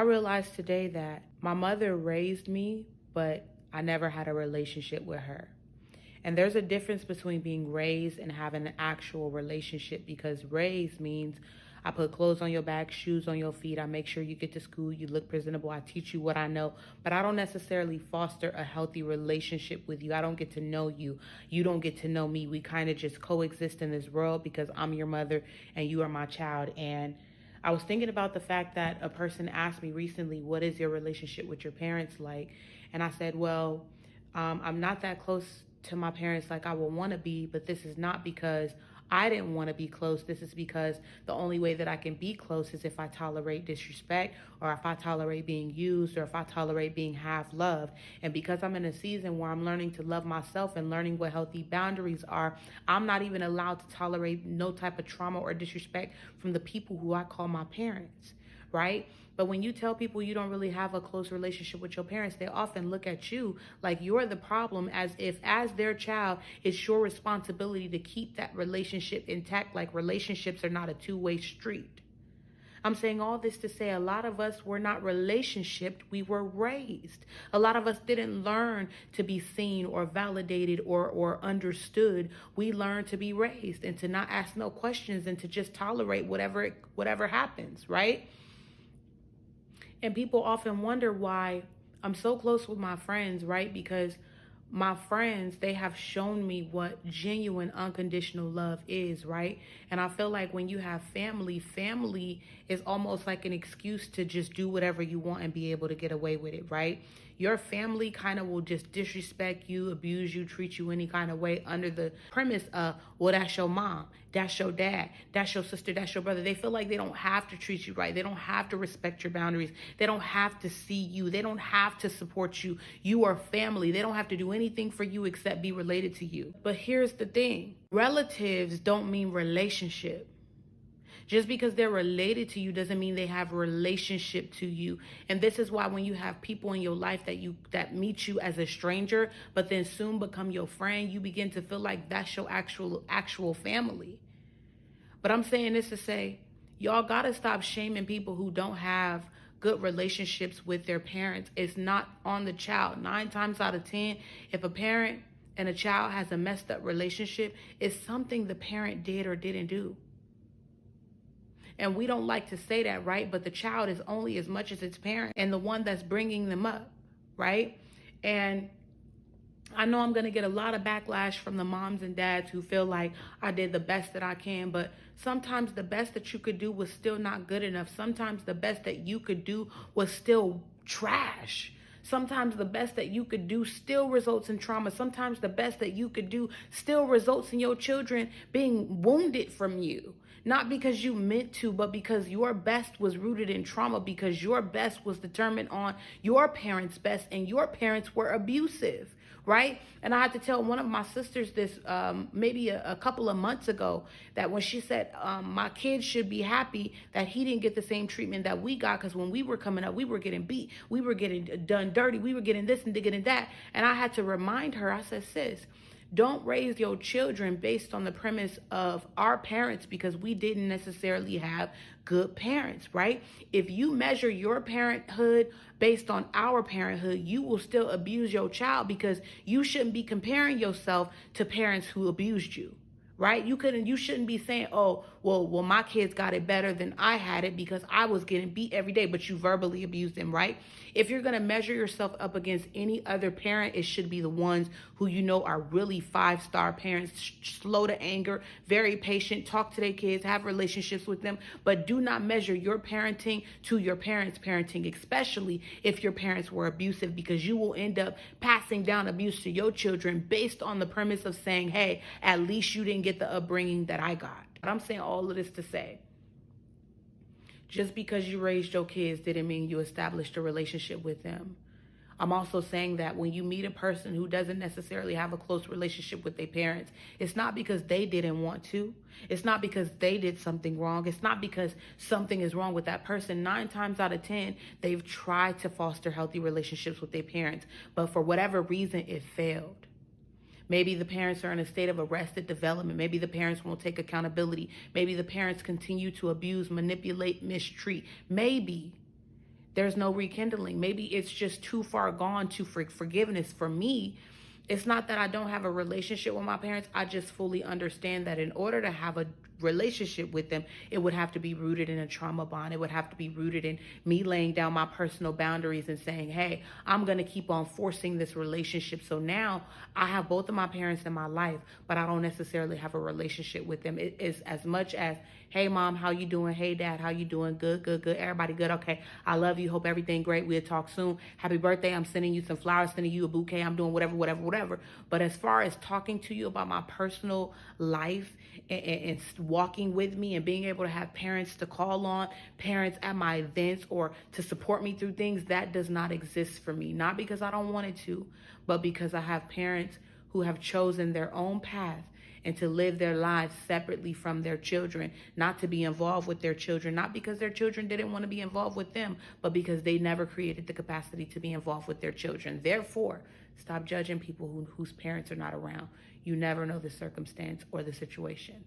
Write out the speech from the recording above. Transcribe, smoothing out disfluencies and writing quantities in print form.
I realized today that my mother raised me, but I never had a relationship with her. And there's a difference between being raised and having an actual relationship, because raised means I put clothes on your back, shoes on your feet. I make sure you get to school, you look presentable. I teach you what I know, but I don't necessarily foster a healthy relationship with you. I don't get to know you. You don't get to know me. We kind of just coexist in this world because I'm your mother and you are my child. And I was thinking about the fact that a person asked me recently, what is your relationship with your parents like? And I said, well, I'm not that close to my parents like I would want to be, but this is not because I didn't want to be close. This is because the only way that I can be close is if I tolerate disrespect, or if I tolerate being used, or if I tolerate being half loved. And because I'm in a season where I'm learning to love myself and learning what healthy boundaries are, I'm not even allowed to tolerate no type of trauma or disrespect from the people who I call my parents, right? But when you tell people you don't really have a close relationship with your parents, they often look at you like you're the problem, as if, as their child, it's your responsibility to keep that relationship intact, like relationships are not a two-way street. I'm saying all this to say a lot of us were not relationshiped, we were raised. A lot of us didn't learn to be seen or validated or understood. We learned to be raised and to not ask no questions and to just tolerate whatever happens, right? And people often wonder why I'm so close with my friends, right? Because my friends, they have shown me what genuine unconditional love is, right? And I feel like when you have family, family is almost like an excuse to just do whatever you want and be able to get away with it, right? Your family kind of will just disrespect you, abuse you, treat you any kind of way under the premise of, well, that's your mom, that's your dad, that's your sister, that's your brother. They feel like they don't have to treat you right. They don't have to respect your boundaries. They don't have to see you. They don't have to support you. You are family. They don't have to do anything for you except be related to you. But here's the thing. Relatives don't mean relationship. Just because they're related to you doesn't mean they have a relationship to you. And this is why when you have people in your life that meet you as a stranger, but then soon become your friend, you begin to feel like that's your actual family. But I'm saying this to say, y'all gotta stop shaming people who don't have good relationships with their parents. It's not on the child. 9 times out of 10, if a parent and a child has a messed up relationship, it's something the parent did or didn't do. And we don't like to say that, right? But the child is only as much as its parent and the one that's bringing them up, right? And I know I'm going to get a lot of backlash from the moms and dads who feel like I did the best that I can, but sometimes the best that you could do was still not good enough. Sometimes the best that you could do was still trash. Sometimes the best that you could do still results in trauma. Sometimes the best that you could do still results in your children being wounded from you. Not because you meant to, but because your best was rooted in trauma, because your best was determined on your parents' best and your parents were abusive, right? And I had to tell one of my sisters this maybe a couple of months ago, that when she said my kids should be happy that he didn't get the same treatment that we got, because when we were coming up, we were getting beat, we were getting done dirty, we were getting this and getting that. And I had to remind her, I said, sis, don't raise your children based on the premise of our parents, because we didn't necessarily have good parents, right? If you measure your parenthood based on our parenthood, you will still abuse your child, because you shouldn't be comparing yourself to parents who abused you. Right? You shouldn't be saying, oh, well, my kids got it better than I had it because I was getting beat every day, but you verbally abused them, right? If you're going to measure yourself up against any other parent, it should be the ones who you know are really 5-star parents, slow to anger, very patient, talk to their kids, have relationships with them, but do not measure your parenting to your parents' parenting, especially if your parents were abusive, because you will end up passing down abuse to your children based on the premise of saying, hey, at least you didn't get the upbringing that I got. But I'm saying all of this to say, just because you raised your kids didn't mean you established a relationship with them. I'm also saying that when you meet a person who doesn't necessarily have a close relationship with their parents, it's not because they didn't want to. It's not because they did something wrong. It's not because something is wrong with that person. 9 times out of 10, they've tried to foster healthy relationships with their parents, but for whatever reason, it failed. Maybe the parents are in a state of arrested development. Maybe the parents won't take accountability. Maybe the parents continue to abuse, manipulate, mistreat. Maybe there's no rekindling. Maybe it's just too far gone to forgiveness. For me, it's not that I don't have a relationship with my parents. I just fully understand that in order to have a relationship with them, it would have to be rooted in a trauma bond. It would have to be rooted in me laying down my personal boundaries and saying, hey, I'm going to keep on forcing this relationship. So now I have both of my parents in my life, but I don't necessarily have a relationship with them. It is as much as, hey, mom, how you doing? Hey, dad, how you doing? Good, good, good. Everybody good? Okay. I love you. Hope everything great. We'll talk soon. Happy birthday. I'm sending you some flowers, sending you a bouquet. I'm doing whatever, whatever, whatever. But as far as talking to you about my personal life and walking with me and being able to have parents to call on, parents at my events, or to support me through things, that does not exist for me. Not because I don't want it to, but because I have parents who have chosen their own path and to live their lives separately from their children, not to be involved with their children, not because their children didn't want to be involved with them, but because they never created the capacity to be involved with their children. Therefore, stop judging people whose parents are not around. You never know the circumstance or the situation.